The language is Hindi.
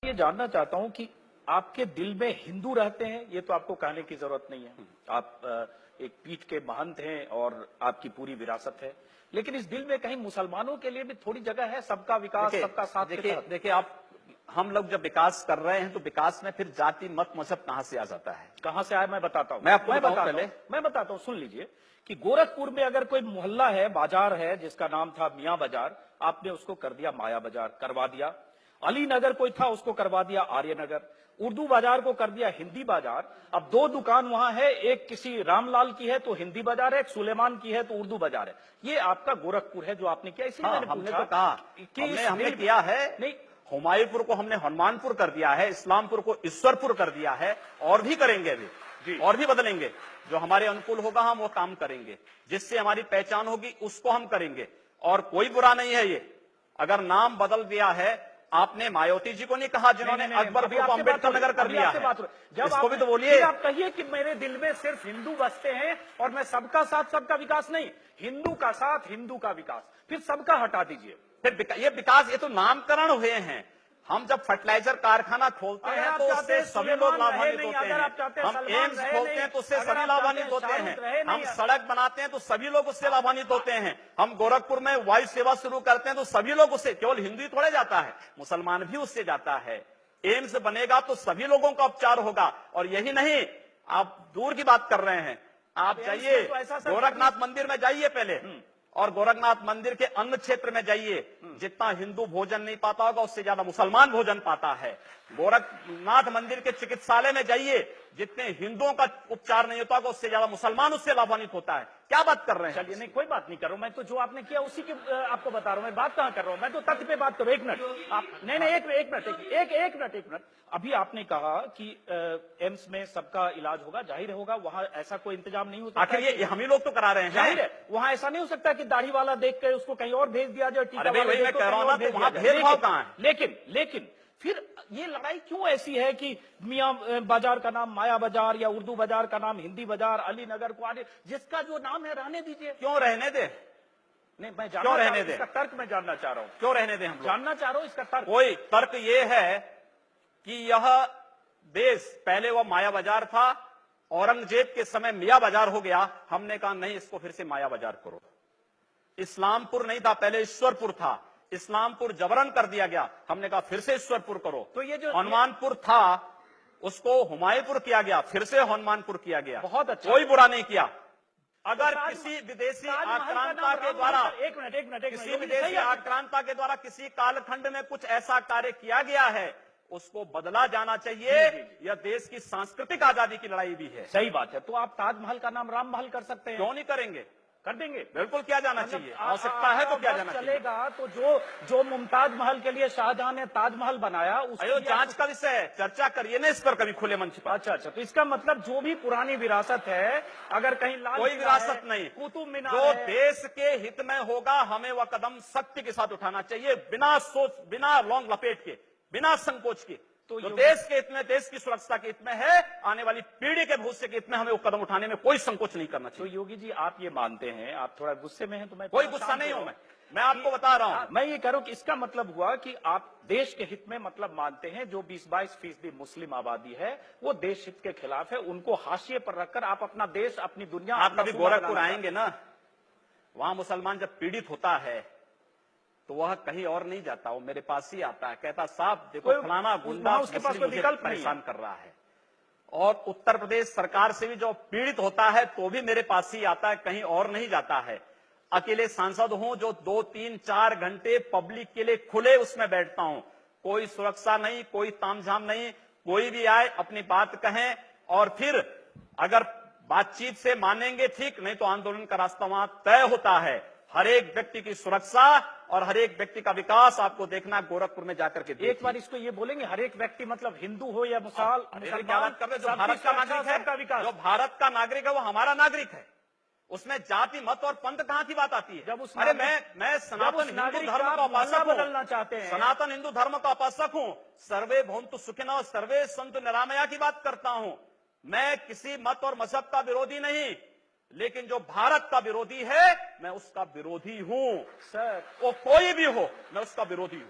ये जानना चाहता हूं कि आपके दिल में हिंदू रहते हैं, ये तो आपको कहने की जरूरत नहीं है। आप एक पीठ के महंत हैं और आपकी पूरी विरासत है, लेकिन इस दिल में कहीं मुसलमानों के लिए भी थोड़ी जगह है, सबका विकास, सबका साथ। देखिए आप, हम लोग जब विकास कर रहे हैं तो विकास में फिर जाति मत मजहब कहां से आ जाता है? कहां से आया मैं बताता हूं। मैं आपको मैं बताता हूं, सुन लीजिए कि गोरखपुर में अगर कोई मोहल्ला है, बाजार है, जिसका नाम था मियां बाजार, आपने उसको कर दिया माया बाजार, करवा दिया। अली नगर कोई था, उसको करवा दिया आर्य नगर। उर्दू बाजार को कर दिया हिंदी बाजार। अब दो दुकान वहां है, एक किसी रामलाल की है तो हिंदी बाजार है, एक सुलेमान की है तो उर्दू बाजार है। ये आपका गोरखपुर है जो आपने किया। इसलिए मैंने हमने पूछा तो कहा कि हमने किया है नहीं। हुमायूंपुर को हमने हनुमानपुर कर दिया है, इस्लामपुर को ईश्वरपुर कर दिया है, और भी करेंगे अभी, और भी बदलेंगे। जो हमारे अनुकूल होगा हम वो काम करेंगे, जिससे हमारी पहचान होगी उसको हम करेंगे। और कोई बुरा नहीं है ये, अगर नाम बदल दिया है। आपने मायावती जी को नहीं कहा जिन्होंने अकबरपुर को अम्बेडकर नगर कर दिया है? जब इसको भी तो बोलिए। आप कहिए कि मेरे दिल में सिर्फ हिंदू बसते हैं और मैं सबका साथ सबका विकास नहीं, हिंदू का साथ हिंदू का विकास, फिर सबका हटा दीजिए। फिर ये विकास, ये तो नामकरण हुए हैं। हम जब फर्टिलाइजर कारखाना खोलते हैं तो उससे सभी लोग लाभान्वित होते हैं। हम एम्स खोलते हैं तो उससे सभी लाभान्वित होते हैं। हम सड़क बनाते हैं तो सभी लोग उससे लाभान्वित होते हैं। हम गोरखपुर में वायु सेवा शुरू करते हैं तो सभी लोग उससे, केवल हिंदू ही थोड़े जाता है, मुसलमान भी उससे जाता है। एम्स बनेगा तो सभी लोगों का उपचार होगा। और यही नहीं, आप दूर की बात कर रहे हैं, आप जाइए गोरखनाथ मंदिर में जाइए पहले, और गोरखनाथ मंदिर के अन्य क्षेत्र में जाइए। जितना हिंदू भोजन नहीं पाता होगा उससे ज्यादा मुसलमान भोजन पाता है। गोरखनाथ मंदिर के चिकित्सालय में जाइए, जितने हिंदुओं का उपचार नहीं होता होगा उससे ज्यादा मुसलमान उससे लाभान्वित होता है। क्या बात कर रहे हैं? चलिए, नहीं कोई बात नहीं कर रहा हूं मैं, तो जो आपने किया उसी की आपको बता रहा हूं। मैं बात कहां कर रहा हूं, मैं तो तथ्य पे बात करूं। एक मिनट आप, नहीं एक मिनट। अभी आपने कहा कि एम्स में सबका इलाज होगा, जाहिर होगा, वहां ऐसा कोई इंतजाम नहीं हो सकता। आखिर ये हम ही लोग तो करा रहे हैं, जाहिर है वहां ऐसा नहीं हो सकता कि दाढ़ी वाला देख कर उसको कहीं और भेज दिया जाए, टीका वाला मैं कह रहा हूं ना, वहां भेदभाव कहां है? लेकिन फिर ये लड़ाई क्यों ऐसी है कि मियां बाजार का नाम माया बाजार या उर्दू बाजार का नाम हिंदी बाजार, अली नगर को आने, जिसका जो नाम है रहने दीजिए। क्यों रहने दे? नहीं, मैं क्यों रहने दे, इसका तर्क मैं जानना चाह रहा हूं। क्यों रहने दे? हम जानना चाह रहा हूं इसका तर्क। कोई तर्क ये है कि यह देश पहले वह माया बाजार था, औरंगजेब के समय मियां बाजार हो गया। हमने कहा नहीं, इसको फिर से माया बाजार करो। इस्लामपुर नहीं था, पहले ईश्वरपुर था, इस्लामपुर जबरन कर दिया गया। हमने कहा फिर से ईश्वरपुर करो। तो ये जो हनुमानपुर था उसको हुमायूंपुर किया गया, फिर से हनुमानपुर किया गया। बहुत अच्छा, कोई बुरा नहीं किया। अगर किसी विदेशी आक्रांता के द्वारा किसी विदेशी आक्रांता के द्वारा किसी कालखंड में कुछ ऐसा कार्य किया गया है, उसको बदला जाना चाहिए। यह देश की सांस्कृतिक आजादी की लड़ाई भी है। सही बात है। तो आप ताजमहल का नाम राममहल कर सकते हैं। क्यों नहीं करेंगे? कर देंगे, बिल्कुल किया जाना चाहिए। आवश्यकता है तो क्या जाना चलेगा। तो जो मुमताज महल के लिए शाहजहां ने ताजमहल बनाया, उसको जांच का विषय है, चर्चा करिए ना इस पर कभी खुले मंच पर। अच्छा, तो इसका मतलब जो भी पुरानी विरासत है, अगर कहीं लाल कोई विरासत नहीं, कुतुब मीनार जो देश के हित में होगा हमें वह कदम सख्ती के साथ उठाना चाहिए, बिना सोच, बिना लौंग लपेट के, बिना संकोच के। तो जो देश के हित में, देश की सुरक्षा के हित में है, आने वाली पीढ़ी के भविष्य के हित में हमें वो कदम उठाने में कोई संकोच नहीं करना चाहिए। तो योगी जी, आप ये मानते हैं, आप थोड़ा गुस्से में हैं, तो मैं कोई गुस्सा नहीं हूं। मैं आपको बता रहा हूं, मैं ये कह रहा हूं कि इसका मतलब हुआ कि आप देश के हित में मतलब मानते हैं। जो 20-22% मुस्लिम आबादी है वो देश हित के खिलाफ है, उनको हाशिए पर रखकर आप अपना देश, अपनी दुनिया। आप कभी गोरखपुर आएंगे ना, वहां मुसलमान जब पीड़ित होता है तो वह कहीं और नहीं जाता, वो मेरे पास ही आता है, कहता साहब देखो फलाना गुंडा उसके पास कोई विकल्प परेशान कर रहा है। और उत्तर प्रदेश सरकार से भी जो पीड़ित होता है तो भी मेरे पास ही आता है, कहीं और नहीं जाता है। अकेले सांसद हूं जो 2, 3, 4 घंटे पब्लिक के लिए खुले उसमें बैठता हूं। कोई सुरक्षा नहीं, कोई तामझाम नहीं, कोई भी आए अपनी बात कहें, और फिर अगर बातचीत से मानेंगे ठीक, नहीं तो आंदोलन का रास्ता वहां तय होता है। हर एक व्यक्ति की सुरक्षा और हर एक व्यक्ति का विकास आपको देखना गोरखपुर में जाकर के। एक बार इसको ये बोलेंगे, हर एक व्यक्ति मतलब हिंदू हो या मुसलमान, क्या बात कर रहे? जो भारत का नागरिक है, जो भारत का नागरिक है वो हमारा नागरिक है। उसमें जाति मत और पंथ कहां की बात आती है? जब अरे मैं सनातन हिंदू धर्म का उपासक बदलना चाहते हैं, सनातन हिंदू धर्म का उपासक हूं। सर्वे भवन्तु सुखिनः सर्वे सन्तु निरामया की बात करता हूं। मैं किसी मत और मजहब का विरोधी नहीं, लेकिन जो भारत का विरोधी है मैं उसका विरोधी हूं। सर, वो कोई भी हो, मैं उसका विरोधी हूं।